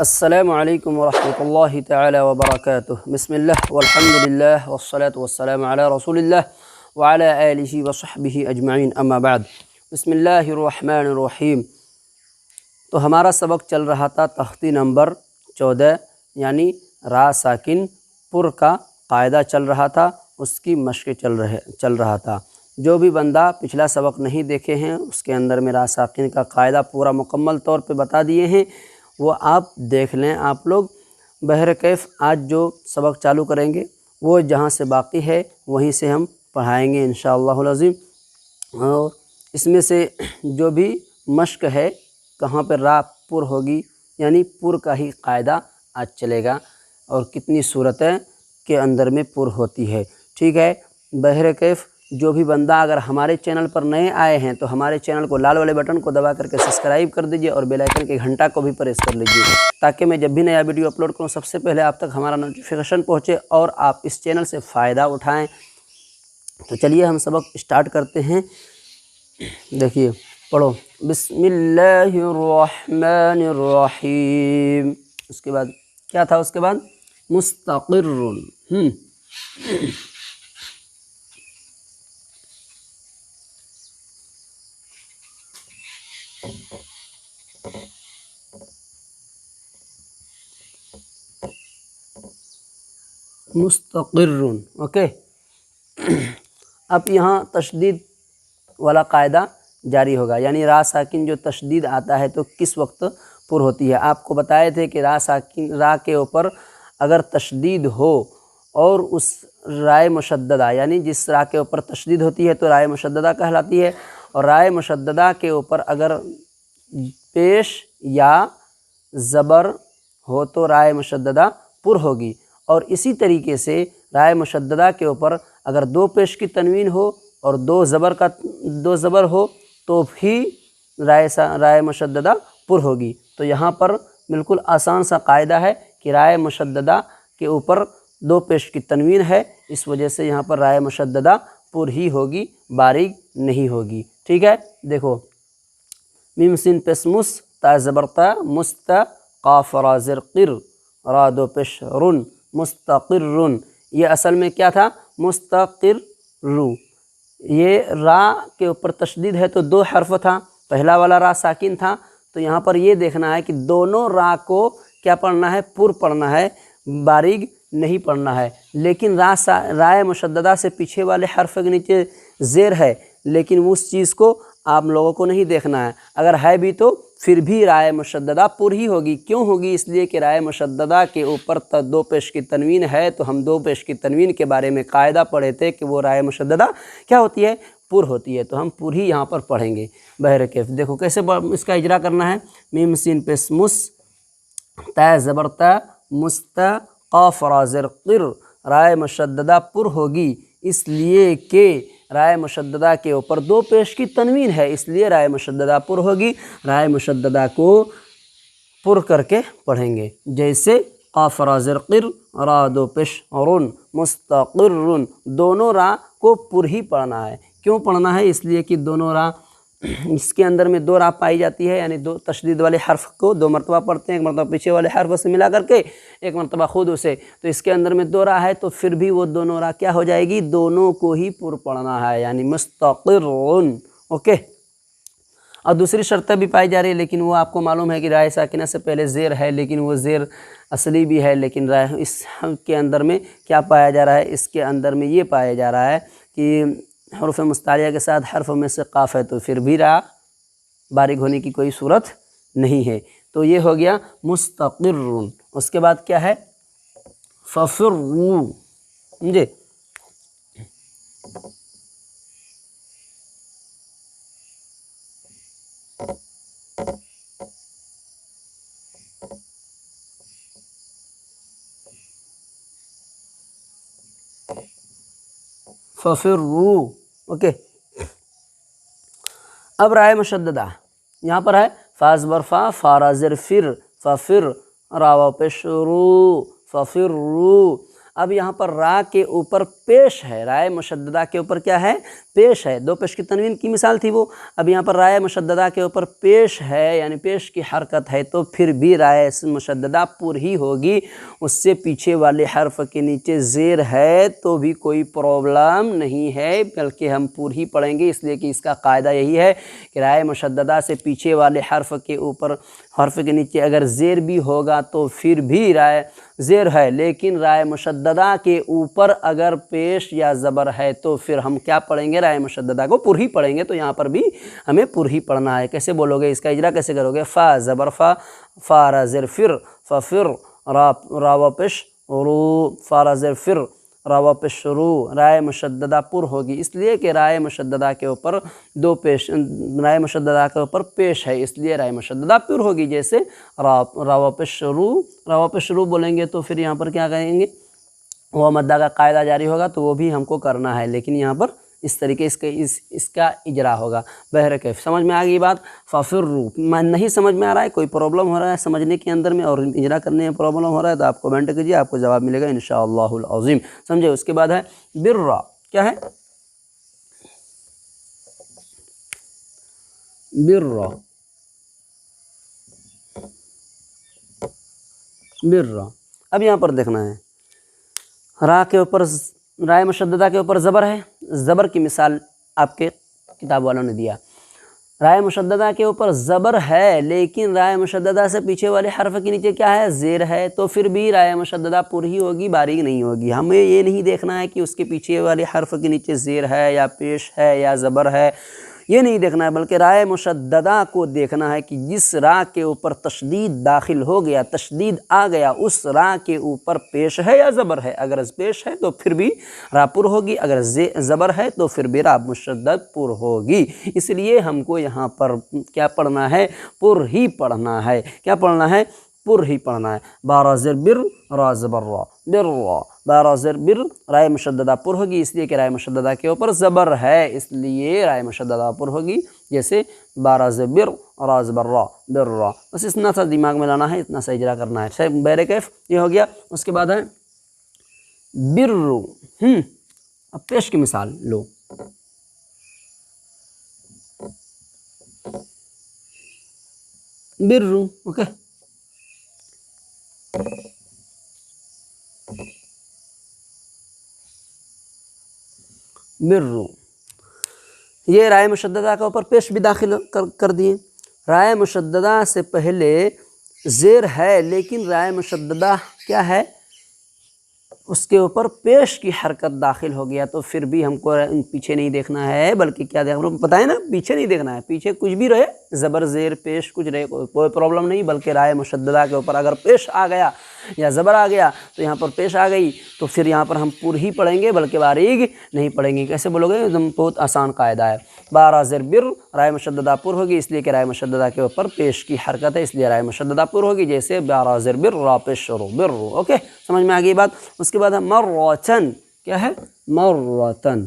السلام علیکم ورحمۃ اللہ تعالی وبرکاتہ۔ بسم اللہ والحمد للہ والصلاة والسلام علی رسول اللہ وعلی آلہ وصحبہ اجمعین، اما بعد۔ بسم اللہ الرحمن الرحیم۔ تو ہمارا سبق چل رہا تھا تختی نمبر 14، یعنی را ساکن پر کا قاعدہ چل رہا تھا، اس کی مشق چل رہا تھا۔ جو بھی بندہ پچھلا سبق نہیں دیکھے ہیں، اس کے اندر میں را ساکن کا قاعدہ پورا مکمل طور پہ بتا دیے ہیں، وہ آپ دیکھ لیں آپ لوگ۔ بہرکیف آج جو سبق چالو کریں گے وہ جہاں سے باقی ہے وہیں سے ہم پڑھائیں گے انشاءاللہ العظیم۔ اور اس میں سے جو بھی مشق ہے کہاں پر را پر ہوگی، یعنی پر کا ہی قاعدہ آج چلے گا، اور کتنی صورتیں کے اندر میں پر ہوتی ہے، ٹھیک ہے۔ بہرکیف جو بھی بندہ اگر ہمارے چینل پر نئے آئے ہیں تو ہمارے چینل کو لال والے بٹن کو دبا کر کے سبسکرائب کر دیجئے اور بیل آئیکن کے گھنٹا کو بھی پریس کر لیجئے، تاکہ میں جب بھی نیا ویڈیو اپلوڈ کروں سب سے پہلے آپ تک ہمارا نوٹیفیکیشن پہنچے اور آپ اس چینل سے فائدہ اٹھائیں۔ تو چلیے ہم سبق اسٹارٹ کرتے ہیں۔ دیکھیے پڑھو، بسم اللہ الرحمن الرحیم۔ اس کے بعد کیا تھا؟ اس کے بعد مستقر، مستقر، اوکے۔ اب یہاں تشدید والا قاعدہ جاری ہوگا، یعنی را ساکن جو تشدید آتا ہے تو کس وقت پر ہوتی ہے۔ آپ کو بتائے تھے کہ را ساکن، را کے اوپر اگر تشدید ہو اور اس رائے مشددہ، یعنی جس را کے اوپر تشدید ہوتی ہے تو رائے مشددہ کہلاتی ہے، اور رائے مشددہ کے اوپر اگر پیش یا زبر ہو تو رائے مشددہ پر ہوگی، اور اسی طریقے سے رائے مشددہ کے اوپر اگر دو پیش کی تنوین ہو اور دو زبر ہو تو بھی رائے مشددہ پر ہوگی۔ تو یہاں پر بالکل آسان سا قاعدہ ہے کہ رائے مشددہ کے اوپر دو پیش کی تنوین ہے، اس وجہ سے یہاں پر رائے مشددہ پر ہی ہوگی، باریک نہیں ہوگی، ٹھیک ہے۔ دیکھو، میم سین پیش مس، تا زبر تا، مست، قاف را زر قر، را دو پیش رن، مستقر، یہ اصل میں کیا تھا؟ مستقر۔ یہ را کے اوپر تشدید ہے تو دو حرف تھا، پہلا والا را ساکن تھا، تو یہاں پر یہ دیکھنا ہے کہ دونوں را کو کیا پڑھنا ہے؟ پر پڑھنا ہے، باریک نہیں پڑھنا ہے۔ لیکن رائے مشددہ سے پیچھے والے حرف کے نیچے زیر ہے، لیکن اس چیز کو آپ لوگوں کو نہیں دیکھنا ہے، اگر ہے بھی تو پھر بھی رائے مشددہ پر ہی ہوگی۔ کیوں ہوگی؟ اس لیے کہ رائے مشددہ کے اوپر دو پیش کی تنوین ہے، تو ہم دو پیش کی تنوین کے بارے میں قاعدہ پڑھے تھے کہ وہ رائے مشددہ کیا ہوتی ہے؟ پر ہوتی ہے، تو ہم پر ہی یہاں پر پڑھیں گے۔ بہرکیف دیکھو کیسے اس کا اجرا کرنا ہے۔ میم سین پیش مس، تا زبر تا، مست، قاف را زر قر، رائے مشددہ پر ہوگی اس لیے کہ رائے مشددہ کے اوپر دو پیش کی تنوین ہے، اس لیے رائے مشددہ پر ہوگی۔ رائے مشددہ کو پر کر کے پڑھیں گے، جیسے قاف را زر قر، را دو پیش رن، مستقر، دونوں را کو پر ہی پڑھنا ہے۔ کیوں پڑھنا ہے؟ اس لیے کہ دونوں را، اس کے اندر میں دو را پائی جاتی ہے، یعنی دو تشدید والے حرف کو دو مرتبہ پڑھتے ہیں، ایک مرتبہ پیچھے والے حرف سے ملا کر کے، ایک مرتبہ خود اسے، تو اس کے اندر میں دو را ہے، تو پھر بھی وہ دونوں را کیا ہو جائے گی؟ دونوں کو ہی پر پڑھنا ہے، یعنی مستقر، اوکے۔ اور دوسری شرط بھی پائی جا رہی ہے، لیکن وہ آپ کو معلوم ہے کہ رائے ساکنہ سے پہلے زیر ہے، لیکن وہ زیر اصلی بھی ہے، لیکن اس کے اندر میں کیا پایا جا رہا ہے؟ اس کے اندر میں یہ پایا جا رہا ہے کہ حروف مستعلیہ کے ساتھ حرف میں سے قاف ہے، تو پھر بھی را باریک ہونے کی کوئی صورت نہیں ہے، تو یہ ہو گیا مستقر۔ اس کے بعد کیا ہے؟ ففروا، سمجھے؟ ففروا، اوکے۔ اب رائے مشددہ یہاں پر ہے، فاز برفا، فارا زر فر، ففر، راو پیش رو، ففروا۔ اب یہاں پر را کے اوپر پیش ہے، رائے مشددہ کے اوپر کیا ہے؟ پیش ہے، دو پیش کی تنوین کی مثال تھی وہ. اب یہاں پر رائے مشددہ کے اوپر پیش ہے یعنی پیش کی حرکت ہے تو پھر بھی رائے مشددہ پر ہی ہوگی. اس سے پیچھے والے حرف کے نیچے زیر ہے تو بھی کوئی پرابلم نہیں ہے بلکہ ہم پر ہی پڑھیں گے، اس لیے کہ اس کا قاعدہ یہی ہے کہ رائے مشددہ سے پیچھے والے حرف کے اوپر حرف کے نیچے اگر زیر بھی ہوگا تو پھر بھی رائے زیر ہے، لیکن رائے مشددہ کے اوپر اگر پیش یا زبر ہے تو پھر ہم کیا پڑھیں گے؟ رائے مشددہ کو پر ہی پڑھیں گے. تو یہاں پر بھی ہمیں پر ہی پڑھنا ہے. کیسے بولو گے؟ اس کا اجرا کیسے کرو گے؟ فا زبر فا، فا را زر فر، ففر، را و پیش رو، فا را زر فر، را و پیش رو. رائے مشددہ پر ہوگی اس لیے کہ رائے مشددہ کے اوپر دو پیش، رائے مشددہ کے اوپر پیش ہے اس لیے رائے مشددہ پر ہوگی. جیسے را و پیش رو، را و پیش رو بولیں گے تو پھر یہاں پر کیا کہیں گے؟ وہ مدہ کا قاعدہ جاری ہوگا تو وہ بھی ہم کو کرنا ہے، لیکن یہاں پر اس طریقے اس کا اجرا ہوگا. بہرکیف سمجھ میں آ گئی بات؟ ففروا. میں نہیں سمجھ میں آ رہا ہے، کوئی پرابلم ہو رہا ہے سمجھنے کے اندر میں اور اجرا کرنے میں پرابلم ہو رہا ہے تو آپ کمنٹ کیجیے، آپ کو جواب ملے گا انشاءاللہ العظیم. سمجھے؟ اس کے بعد ہے برا. کیا ہے؟ برا، برا. اب یہاں پر دیکھنا ہے را کے اوپر رائے مشددہ کے اوپر زبر ہے. زبر کی مثال آپ کے کتاب والوں نے دیا. رائے مشددہ کے اوپر زبر ہے لیکن رائے مشددہ سے پیچھے والے حرف کے نیچے کیا ہے؟ زیر ہے تو پھر بھی رائے مشددہ پر ہی ہوگی، باریک نہیں ہوگی. ہمیں یہ نہیں دیکھنا ہے کہ اس کے پیچھے والے حرف کے نیچے زیر ہے یا پیش ہے یا زبر ہے، یہ نہیں دیکھنا ہے، بلکہ رائے مشددہ کو دیکھنا ہے کہ جس را کے اوپر تشدید داخل ہو گیا، تشدید آ گیا، اس را کے اوپر پیش ہے یا زبر ہے. اگر پیش ہے تو پھر بھی را پر ہوگی، اگر زبر ہے تو پھر بھی را مشدد پر ہوگی. اس لیے ہم کو یہاں پر کیا پڑھنا ہے؟ پر ہی پڑھنا ہے. کیا پڑھنا ہے؟ پر ہی پڑھنا ہے. بارہ زر بر، را زبر را، بر را. بارہ زر بر رائے مشددہ پر ہوگی اس لیے کہ رائے مشددہ کے اوپر زبر ہے، اس لیے رائے مشددہ پر ہوگی. جیسے بارہ زر بر، را زبر را، بر را. بس اتنا سا دماغ میں لانا ہے، اتنا سا اجرا کرنا ہے. بہرکیف یہ ہو گیا. اس کے بعد ہے برو. اب پیش کی مثال لو. برو. اوکے. برو. یہ رائے مشددہ کے اوپر پیش بھی داخل کر دیے. رائے مشددہ سے پہلے زیر ہے لیکن رائے مشددہ کیا ہے؟ اس کے اوپر پیش کی حرکت داخل ہو گیا تو پھر بھی ہم کو پیچھے نہیں دیکھنا ہے بلکہ کیا دیکھنا ہے؟ پتہ ہے نا، پیچھے نہیں دیکھنا ہے. پیچھے کچھ بھی رہے، زبر زیر پیش کچھ رہے، کوئی پرابلم نہیں، بلکہ رائے مشددہ کے اوپر اگر پیش آ گیا یا زبر آ گیا تو یہاں پر پیش آ گئی تو پھر یہاں پر ہم پر ہی پڑھیں گے بلکہ باریک نہیں پڑھیں گے. کیسے بولو گے؟ ایک دم بہت آسان قاعدہ ہے. بارہ زر بر رائے مشددہ پر ہوگی اس لیے کہ رائے مشددہ کے اوپر پیش کی حرکت ہے، اس لیے رائے مشددہ پر ہوگی. جیسے بارہ زر بر را پیش رو، بر رو. اوکے سمجھ میں آ گئی بات؟ اس کے بعد ہے مرتن. کیا ہے؟ مرتن.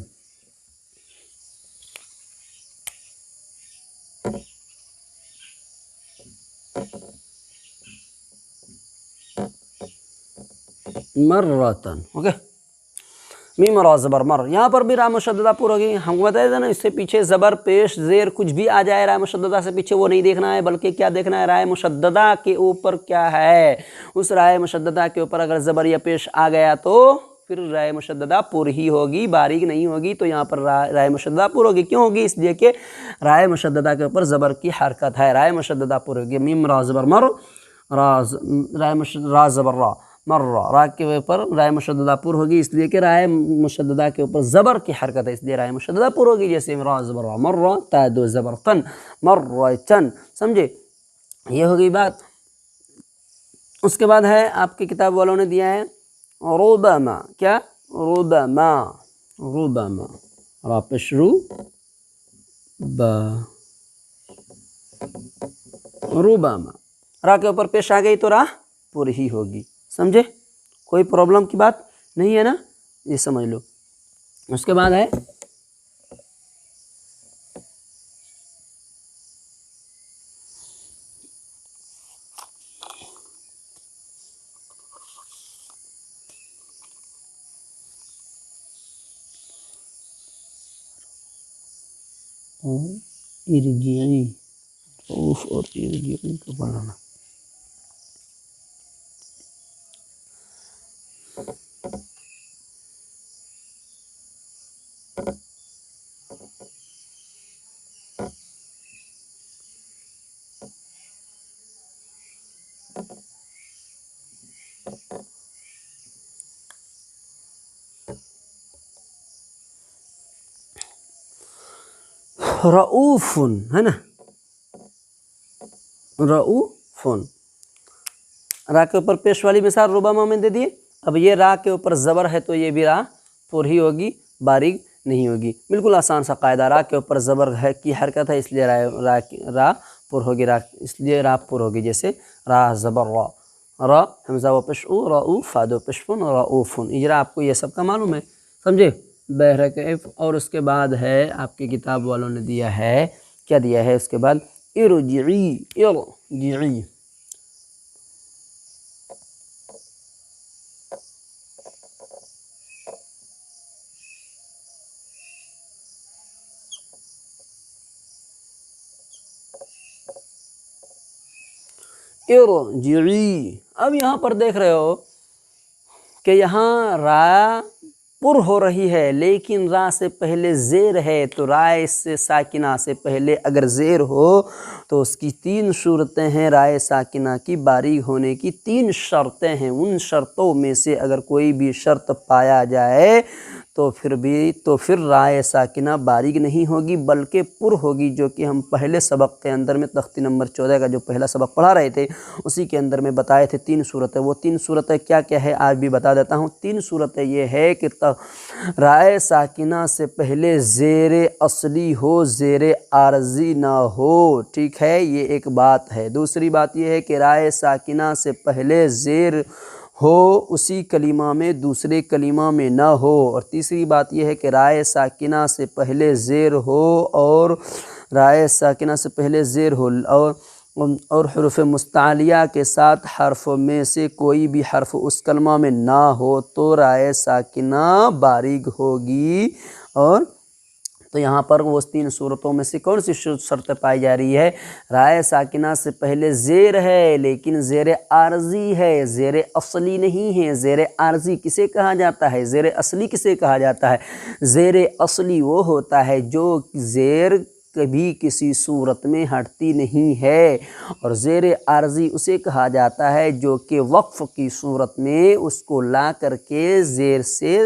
مرتن. اوکے. میم را زبر مر. یہاں پر بھی را مشددہ پر ہوگی. ہم کو بتایا تھا نا اس سے پیچھے زبر پیش زیر کچھ بھی آ جائے رائے مشددہ سے پیچھے، وہ نہیں دیکھنا ہے بلکہ کیا دیکھنا ہے؟ رائے مشددہ کے اوپر کیا ہے. اس رائے مشددہ کے اوپر اگر زبر یا پیش آ گیا تو پھر رائے مشددہ پر ہی ہوگی، باریک نہیں ہوگی. تو یہاں پر رائے مشددہ پر ہوگی. کیوں ہوگی؟ اس لیے کہ رائے مشددہ کے اوپر زبر کی حرکت ہے، رائے مشددہ پر ہوگی. میم را زبر مر، را زبر را، مر را کے اوپر رائے مشددہ پر ہوگی اس لیے کہ رائے مشددہ کے اوپر زبر کی حرکت ہے، اس لیے رائے مشددہ پر ہوگی. جیسے را زبر را، مر را، تا دو زبر تن، مر چن. سمجھے؟ یہ ہوگی بات. اس کے بعد ہے آپ کی کتاب والوں نے دیا ہے ربما. کیا؟ ربما. ربما. را پیش رو، با. ربما. را کے اوپر پیش آ گئی تو را پر ہی ہوگی. سمجھے؟ کوئی پرابلم کی بات نہیں ہے نا، یہ سمجھ لو. اس کے بعد ہے اور ارجعی، رعوف اور ارجعی کو پڑھنا۔ رعوف ہے نا، رعوف، را کے اوپر پیش والی مثال ربما میں دے دیے۔ اب یہ را کے اوپر زبر ہے تو یہ بھی را پر ہی ہوگی، باریک نہیں ہوگی۔ بالکل آسان سا قاعدہ، را کے اوپر زبر ہے کی حرکت ہے اس لیے را پر ہوگی، را اس لیے را پر ہوگی، جیسے را زبر را، را حمزہ و پیش او، رعوف فاد و پیش فن، رعوفن، اجرا آپ کو یہ سب کا معلوم ہے، سمجھے؟ بہرکیف۔ اور اس کے بعد ہے آپ کی کتاب والوں نے دیا ہے، کیا دیا ہے اس کے بعد؟ ارجعی، ارجعی، ارجعی۔ اب یہاں پر دیکھ رہے ہو کہ یہاں را پر ہو رہی ہے لیکن را سے پہلے زیر ہے، تو رائے سے ساکنہ سے پہلے اگر زیر ہو تو اس کی تین صورتیں ہیں، رائے ساکنہ کی باریک ہونے کی تین شرطیں ہیں، ان شرطوں میں سے اگر کوئی بھی شرط پایا جائے تو پھر رائے ساکنہ باریک نہیں ہوگی بلکہ پر ہوگی، جو کہ ہم پہلے سبق کے اندر میں تختی نمبر 14 کا جو پہلا سبق پڑھا رہے تھے اسی کے اندر میں بتائے تھے تین صورتیں۔ وہ تین صورتیں کیا کیا ہے آج بھی بتا دیتا ہوں۔ تین صورتیں یہ ہے کہ رائے ساکنہ سے پہلے زیر اصلی ہو، زیر عارضی نہ ہو، ٹھیک ہے، یہ ایک بات ہے۔ دوسری بات یہ ہے کہ رائے ساکنہ سے پہلے زیر ہو اسی کلمہ میں دوسرے کلمہ میں نہ ہو، اور تیسری بات یہ ہے کہ رائے ساکنہ سے پہلے زیر ہو اور رائے ساکنہ سے پہلے زیر ہو اور حروف مستعلیہ کے ساتھ حرف میں سے کوئی بھی حرف اس کلمہ میں نہ ہو تو رائے ساکنہ باریک ہوگی۔ اور تو یہاں پر وہ تین صورتوں میں سے کون سی شرط پائی جا رہی ہے؟ رائے ساکنہ سے پہلے زیر ہے لیکن زیر عارضی ہے، زیر اصلی نہیں ہے۔ زیر عارضی کسے کہا جاتا ہے؟ زیر اصلی کسے کہا جاتا ہے؟ زیر اصلی وہ ہوتا ہے جو زیر کبھی کسی صورت میں ہٹتی نہیں ہے، اور زیر عارضی اسے کہا جاتا ہے جو کہ وقف کی صورت میں اس کو لا کر کے زیر سے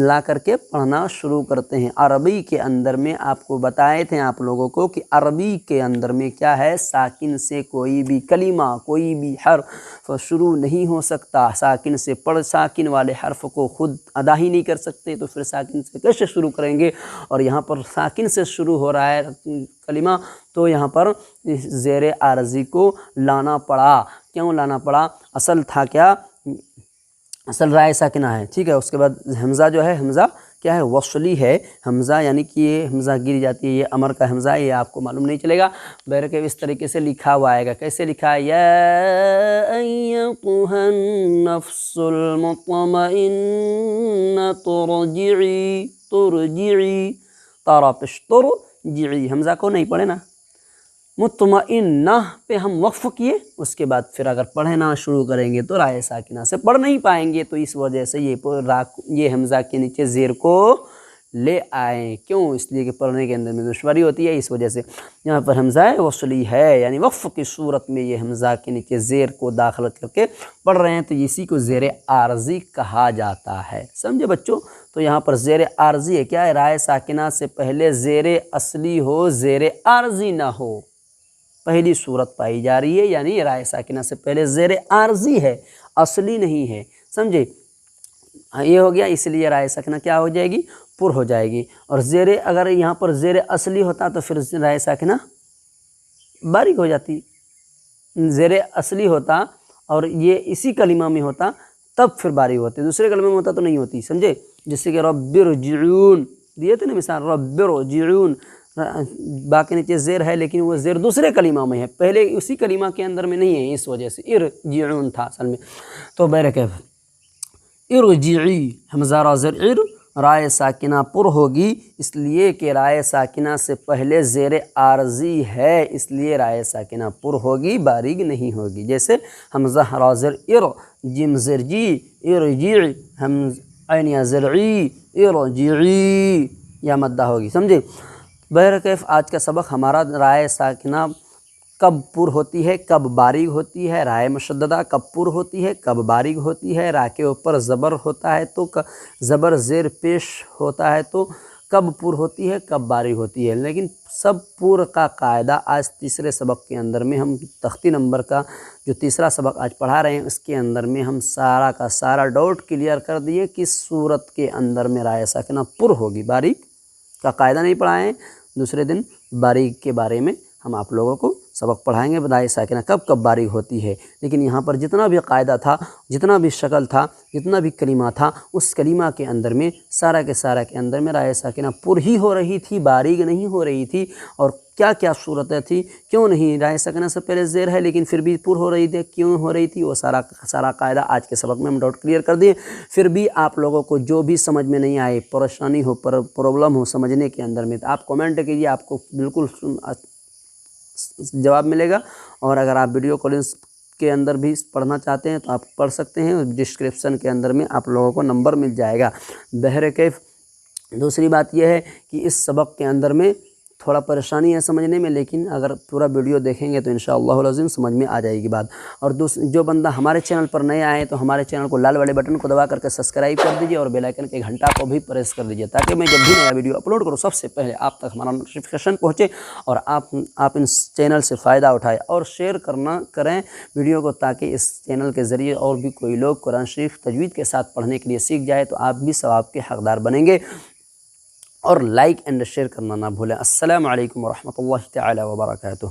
لا کر کے پڑھنا شروع کرتے ہیں۔ عربی کے اندر میں آپ کو بتائے تھے آپ لوگوں کو کہ عربی کے اندر میں کیا ہے، ساکن سے کوئی بھی کلمہ کوئی بھی حرف شروع نہیں ہو سکتا۔ ساکن سے ساکن والے حرف کو خود ادا ہی نہیں کر سکتے تو پھر ساکن سے کیسے شروع کریں گے؟ اور یہاں پر ساکن سے شروع ہو رہا ہے کلمہ تو یہاں پر زیر عارضی کو لانا پڑا۔ کیوں لانا پڑا؟ اصل تھا کیا؟ اصل رائے ساکنہ ہے، ٹھیک ہے۔ اس کے بعد حمزہ جو ہے، حمزہ کیا ہے؟ وصلی ہے حمزہ، یعنی کہ یہ حمزہ گر جاتی ہے، یہ امر کا حمزہ ہے، یہ آپ کو معلوم نہیں چلے گا۔ بہرکیف اس طریقے سے لکھا ہوا آئے گا۔ کیسے لکھا ہے؟ یا ایتھا النفس المطمئنۃ ارجعی، ترجعی، تارا پیش ترجعی، حمزہ کو نہیں پڑھے نا، مطمئنہ پہ ہم وقف کیے، اس کے بعد پھر اگر پڑھنا شروع کریں گے تو رائے ساکنہ سے پڑھ نہیں پائیں گے، تو اس وجہ سے یہ حمزہ کے نیچے زیر کو لے آئیں۔ کیوں؟ اس لیے کہ پڑھنے کے اندر میں دشواری ہوتی ہے، اس وجہ سے یہاں پر حمزہ وصلی ہے، یعنی وقف کی صورت میں یہ حمزہ کے نیچے زیر کو داخل کر کے پڑھ رہے ہیں تو اسی کو زیر عارضی کہا جاتا ہے، سمجھے بچوں؟ تو یہاں پر زیر عارضی ہے، کیا ہے؟ رائے ساکنہ سے پہلے زیر اصلی ہو، زیر عارضی نہ ہو، پہلی صورت پائی جا رہی ہے، یعنی رائے ساکنہ سے پہلے زیر عارضی ہے، اصلی نہیں ہے، سمجھے؟ یہ ہو گیا، اس لیے رائے ساکنہ کیا ہو جائے گی؟ پر ہو جائے گی۔ اور اگر یہاں پر زیر اصلی ہوتا تو پھر رائے ساکنہ باریک ہو جاتی، زیر اصلی ہوتا اور یہ اسی کلمہ میں ہوتا تب پھر باریک ہوتی، دوسرے کلمہ میں ہوتا تو نہیں ہوتی، سمجھے؟ جیسے کہ رب ارجعون دیے تھے نا مثال، رب ارجعون، باقی نیچے زیر ہے لیکن وہ زیر دوسرے کلمہ میں ہے، پہلے اسی کلمہ کے اندر میں نہیں ہے، اس وجہ سے ارجعون تھا اصل میں۔ تو بہرکیف ارجعی، حمزہ را زیر رائے ساکنہ پر ہوگی، اس لیے کہ رائے ساکنہ سے پہلے زیر عارضی ہے، اس لیے رائے ساکنہ پر ہوگی، باریک نہیں ہوگی۔ جیسے حمزہ را زر ار، جیم زر جی ارجع، عین یا زرعی ارجعی، یا مدہ ہوگی، سمجھے۔ بہرکیف آج کا سبق ہمارا رائے ساکنہ کب پر ہوتی ہے، کب باریک ہوتی ہے، رائے مشددہ کب پر ہوتی ہے، کب باریک ہوتی ہے، را کے اوپر زبر ہوتا ہے تو زبر زیر پیش ہوتا ہے تو کب پر ہوتی ہے، کب باریک ہوتی ہے۔ لیکن سب پر کا قاعدہ آج تیسرے سبق کے اندر میں ہم تختی نمبر کا جو تیسرا سبق آج پڑھا رہے ہیں اس کے اندر میں ہم سارا کا سارا ڈاؤٹ کلیئر کر دیے، کس صورت کے اندر میں رائے ساکنہ پر ہوگی۔ باریک کا قاعدہ نہیں پڑھائیں، دوسرے دن باریک کے بارے میں ہم آپ لوگوں کو سبق پڑھائیں گے، رائے ساکنہ کب کب باریک ہوتی ہے۔ لیکن یہاں پر جتنا بھی قاعدہ تھا، جتنا بھی شکل تھا، جتنا بھی کلمہ تھا، اس کلمہ کے اندر میں سارا کے سارا کے اندر میں رائے ساکنہ پر ہی ہو رہی تھی، باریک نہیں ہو رہی تھی۔ اور کیا کیا صورتیں تھی، کیوں نہیں رائے ساکنہ سے پہلے زیر ہے لیکن پھر بھی پر ہو رہی تھی، کیوں ہو رہی تھی، وہ سارا قاعدہ آج کے سبق میں ہم ڈاؤٹ کلیئر کر دیے۔ پھر بھی آپ لوگوں کو جو بھی سمجھ میں نہیں آئے، پریشانی ہو، پرابلم ہو سمجھنے کے اندر میں، تو آپ کومنٹ کیجیے، آپ کو بالکل جواب ملے گا۔ اور اگر آپ ویڈیو کالنگ کے اندر بھی پڑھنا چاہتے ہیں تو آپ پڑھ سکتے ہیں، ڈسکرپشن کے اندر میں آپ لوگوں کو نمبر مل جائے گا۔ بہرکیف دوسری بات یہ ہے کہ اس سبق کے اندر میں تھوڑا پریشانی ہے سمجھنے میں، لیکن اگر پورا ویڈیو دیکھیں گے تو انشاءاللہ العظیم سمجھ میں آ جائے گی بات۔ اور جو بندہ ہمارے چینل پر نئے آئے تو ہمارے چینل کو لال والے بٹن کو دبا کر کے سبسکرائب کر دیجیے اور بیل آئکن کے گھنٹا کو بھی پریس کر دیجیے، تاکہ میں جب بھی نیا ویڈیو اپلوڈ کروں سب سے پہلے آپ تک ہمارا نوٹیفیکیشن پہنچے اور آپ ان چینل سے فائدہ اٹھائیں اور شیئر کریں ویڈیو کو، تاکہ اس چینل کے ذریعے اور بھی کوئی لوگ قرآن شریف تجوید کے ساتھ پڑھنے کے لیے سیکھ جائے تو آپ بھی ثواب کے حقدار بنیں گے۔ اور لائک اینڈ شیئر کرنا نہ بھولیں۔ السلام علیکم ورحمۃ اللہ تعالی وبرکاتہ۔